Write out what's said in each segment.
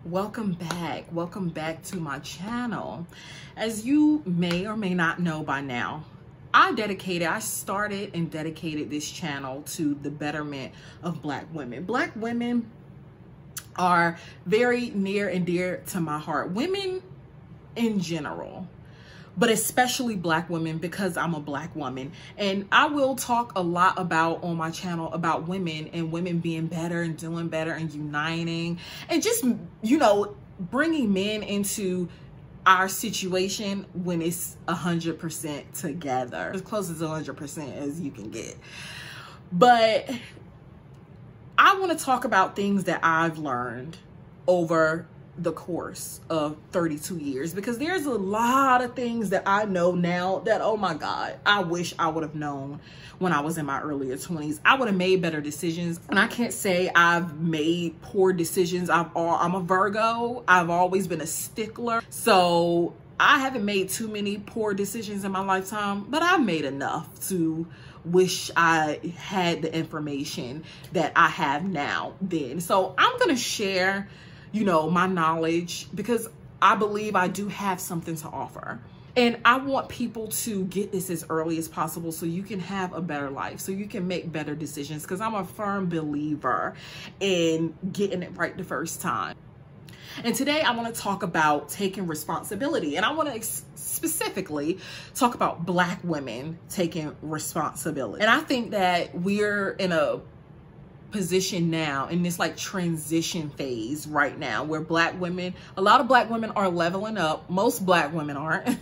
Welcome back to my channel. As you may or may not know by now, I started and dedicated this channel to the betterment of Black women. Black women are very near and dear to my heart. Women in general, but especially Black women, because I'm a Black woman. And I will talk a lot about on my channel about women and women being better and doing better and uniting and just, you know, bringing men into our situation when it's 100% together, as close as 100% as you can get. But I want to talk about things that I've learned over the course of 32 years, because there's a lot of things that I know now that, oh my God, I wish I would have known when I was in my earlier 20s. I would have made better decisions. And I can't say I've made poor decisions. I'm a Virgo. I've always been a stickler. So I haven't made too many poor decisions in my lifetime, but I've made enough to wish I had the information that I have now then. So I'm going to share, you know, my knowledge, because I believe I do have something to offer. And I want people to get this as early as possible so you can have a better life, so you can make better decisions, because I'm a firm believer in getting it right the first time. And today I want to talk about taking responsibility. And I want to specifically talk about Black women taking responsibility. And I think that we're in a position now in this like transition phase right now where Black women, a lot of Black women are leveling up. Most Black women aren't.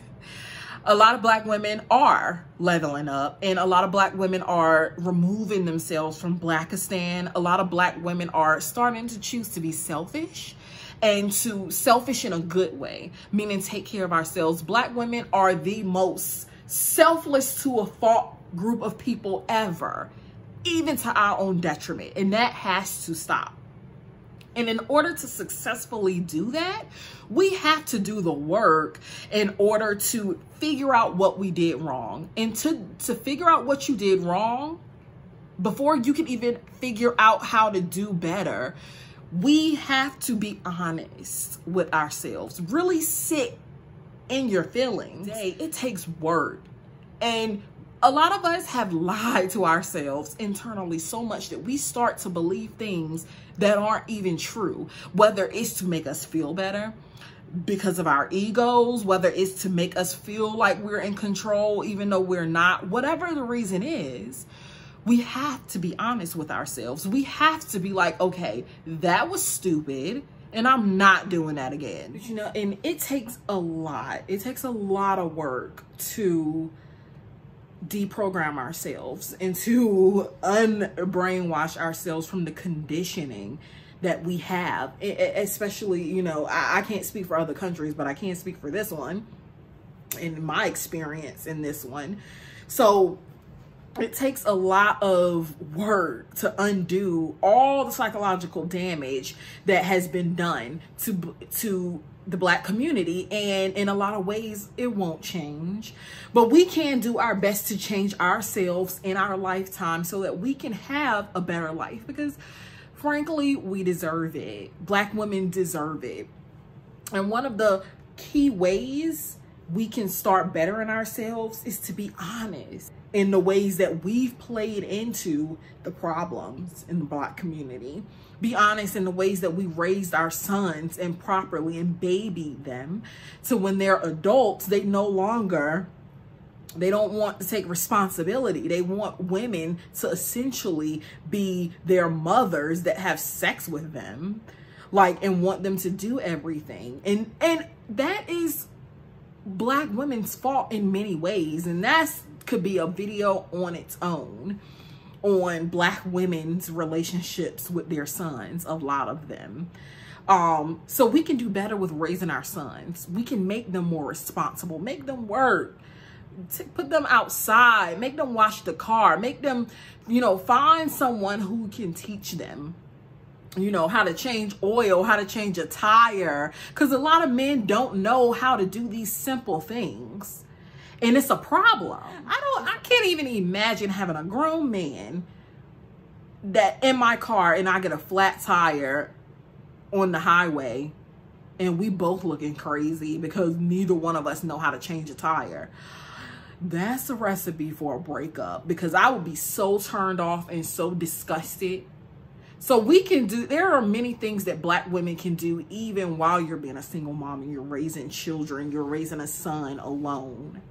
A lot of Black women are leveling up, and a lot of Black women are removing themselves from Blackistan. A lot of Black women are starting to choose to be selfish, and to selfish in a good way, meaning take care of ourselves. Black women are the most selfless to a fault group of people ever, even to our own detriment, and that has to stop. And in order to successfully do that, we have to do the work in order to figure out what we did wrong. And to figure out what you did wrong, before you can even figure out how to do better, we have to be honest with ourselves. Really sit in your feelings. It takes work. And a lot of us have lied to ourselves internally so much that we start to believe things that aren't even true, whether it's to make us feel better because of our egos, whether it's to make us feel like we're in control even though we're not. Whatever the reason is, we have to be honest with ourselves. We have to be like, okay, that was stupid and I'm not doing that again. You know, and it takes a lot. It takes a lot of work to deprogram ourselves and to unbrainwash ourselves from the conditioning that we have, especially, you know, I can't speak for other countries, but I can speak for this one and my experience in this one. So it takes a lot of work to undo all the psychological damage that has been done to the Black community, and in a lot of ways it won't change, but we can do our best to change ourselves in our lifetime so that we can have a better life, because frankly we deserve it. Black women deserve it. And one of the key ways we can start bettering ourselves is to be honest in the ways that we've played into the problems in the Black community. Be honest in the ways that we raised our sons improperly and babied them, so when they're adults, they don't want to take responsibility. They want women to essentially be their mothers that have sex with them, like, and want them to do everything. And that is Black women's fault in many ways. And that's could be a video on its own on Black women's relationships with their sons, a lot of them. So we can do better with raising our sons. We can make them more responsible, make them work, put them outside, make them wash the car, make them, you know, find someone who can teach them, you know, how to change oil, how to change a tire, because a lot of men don't know how to do these simple things. And it's a problem. I can't even imagine having a grown man that in my car and I get a flat tire on the highway and we both looking crazy because neither one of us know how to change a tire. That's a recipe for a breakup, because I would be so turned off and so disgusted. So there are many things that Black women can do even while you're being a single mom and you're raising children, you're raising a son alone.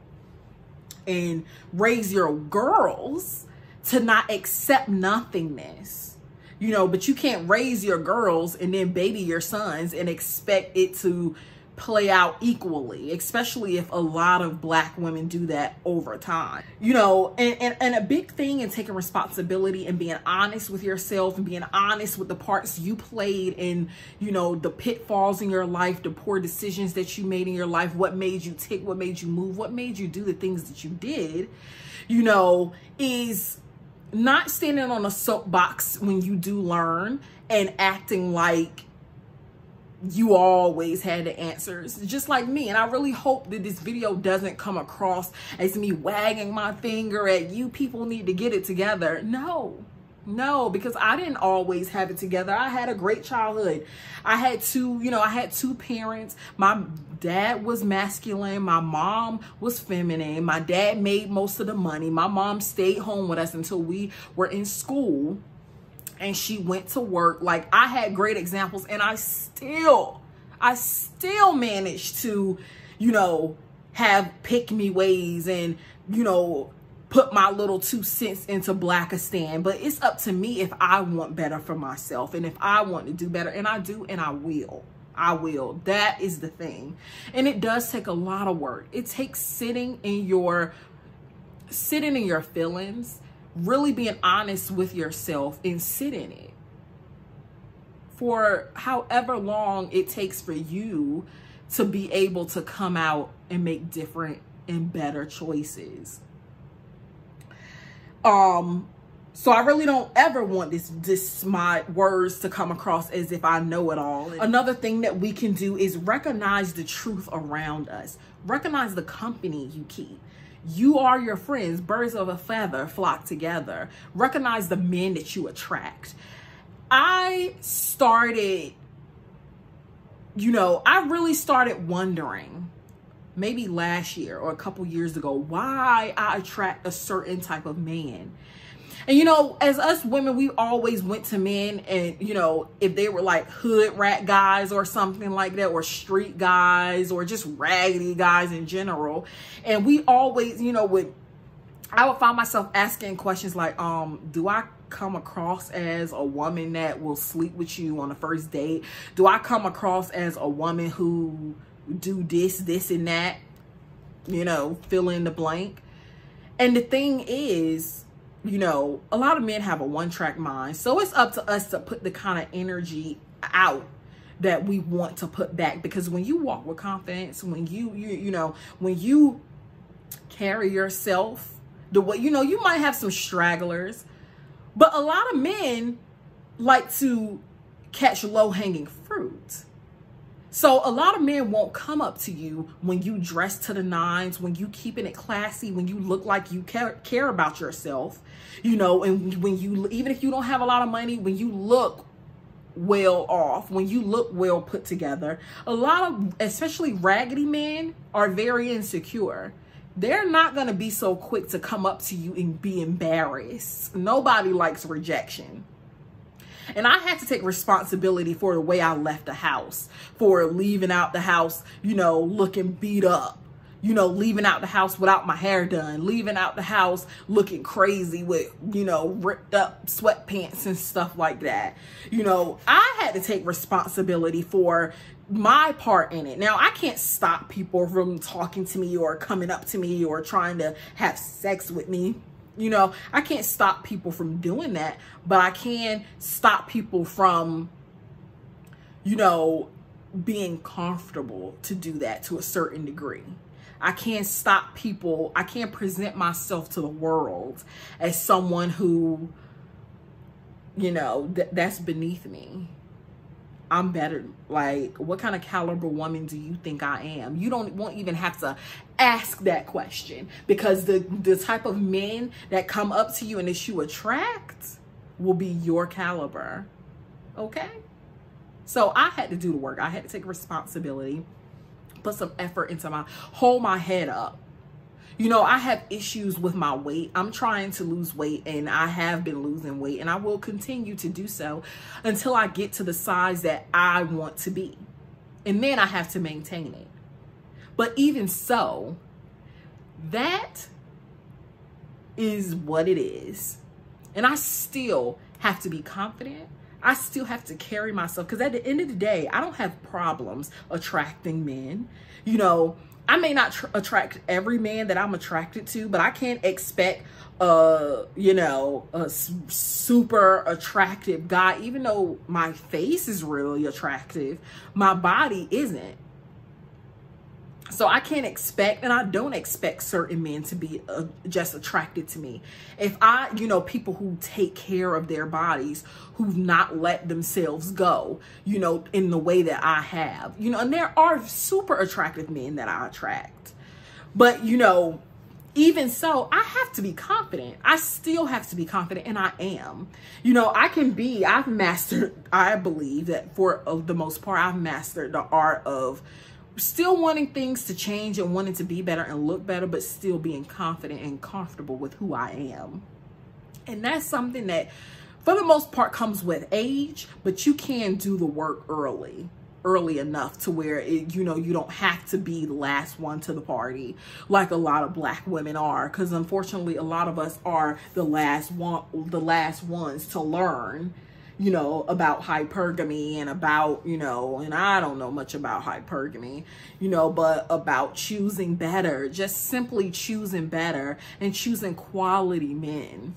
And raise your girls to not accept nothingness. You know, but you can't raise your girls and then baby your sons and expect it to play out equally, especially if a lot of Black women do that over time. You know, and a big thing in taking responsibility and being honest with yourself and being honest with the parts you played in, you know, the pitfalls in your life, the poor decisions that you made in your life, what made you tick, what made you move, what made you do the things that you did, you know, is not standing on a soapbox when you do learn and acting like you always had the answers, just like me. And I really hope that this video doesn't come across as me wagging my finger at you people need to get it together. No, because I didn't always have it together. I had a great childhood. I had two parents. My dad was masculine. My mom was feminine. My dad made most of the money. My mom stayed home with us until we were in school. And she went to work. Like, I had great examples, and I still managed to, you know, have pick me ways and, you know, put my little 2 cents into Blackistan. But it's up to me if I want better for myself and if I want to do better. And I do, and I will. That is the thing. And it does take a lot of work. It takes sitting in your feelings, really being honest with yourself and sit in it for however long it takes for you to be able to come out and make different and better choices. So I really don't ever want my words to come across as if I know it all. Another thing that we can do is recognize the truth around us. Recognize the company you keep. You are your friends. Birds of a feather flock together. Recognize the men that you attract. I really started wondering, maybe last year or a couple years ago, why I attract a certain type of man. And, you know, as us women, we always went to men and, you know, if they were like hood rat guys or something like that, or street guys, or just raggedy guys in general. And we always, you know, I would find myself asking questions like, do I come across as a woman that will sleep with you on the first date? Do I come across as a woman who do this and that, you know, fill in the blank? And the thing is, you know, a lot of men have a one-track mind. So it's up to us to put the kind of energy out that we want to put back. Because when you walk with confidence, when when you carry yourself the way, you know, you might have some stragglers, but a lot of men like to catch low-hanging fruit. So a lot of men won't come up to you when you dress to the nines, when you keeping it classy, when you look like you care about yourself, you know, and when you, even if you don't have a lot of money, when you look well off, when you look well put together. A lot of, especially raggedy men, are very insecure. They're not going to be so quick to come up to you and be embarrassed. Nobody likes rejection. And I had to take responsibility for the way I left the house, for leaving out the house, you know, looking beat up, you know, leaving out the house without my hair done, leaving out the house looking crazy with, you know, ripped up sweatpants and stuff like that. You know, I had to take responsibility for my part in it. Now, I can't stop people from talking to me or coming up to me or trying to have sex with me. You know, I can't stop people from doing that, but I can stop people from, you know, being comfortable to do that to a certain degree. I can't stop people. I can't present myself to the world as someone who, you know, that's beneath me. I'm better. Like, what kind of caliber woman do you think I am? You won't even have to ask that question, because the type of men that come up to you and that you attract will be your caliber. Okay? So I had to do the work. I had to take responsibility, put some effort into hold my head up. You know, I have issues with my weight. I'm trying to lose weight, and I have been losing weight, and I will continue to do so until I get to the size that I want to be. And then I have to maintain it. But even so, that is what it is. And I still have to be confident. I still have to carry myself, because at the end of the day, I don't have problems attracting men. You know, I may not attract every man that I'm attracted to, but I can't expect, you know, a super attractive guy. Even though my face is really attractive, my body isn't. So I can't expect, and I don't expect certain men to be just attracted to me. If you know, people who take care of their bodies, who've not let themselves go, you know, in the way that I have, you know, and there are super attractive men that I attract. But, you know, even so, I have to be confident. I still have to be confident, and I am. You know, I've mastered, I believe that for the most part, I've mastered the art of still wanting things to change and wanting to be better and look better, but still being confident and comfortable with who I am. And that's something that for the most part comes with age, but you can do the work early enough to where you know, you don't have to be the last one to the party like a lot of Black women are, because unfortunately a lot of us are the last ones to learn, you know, about hypergamy and about, you know, and I don't know much about hypergamy, you know, but about choosing better, just simply choosing better and choosing quality men.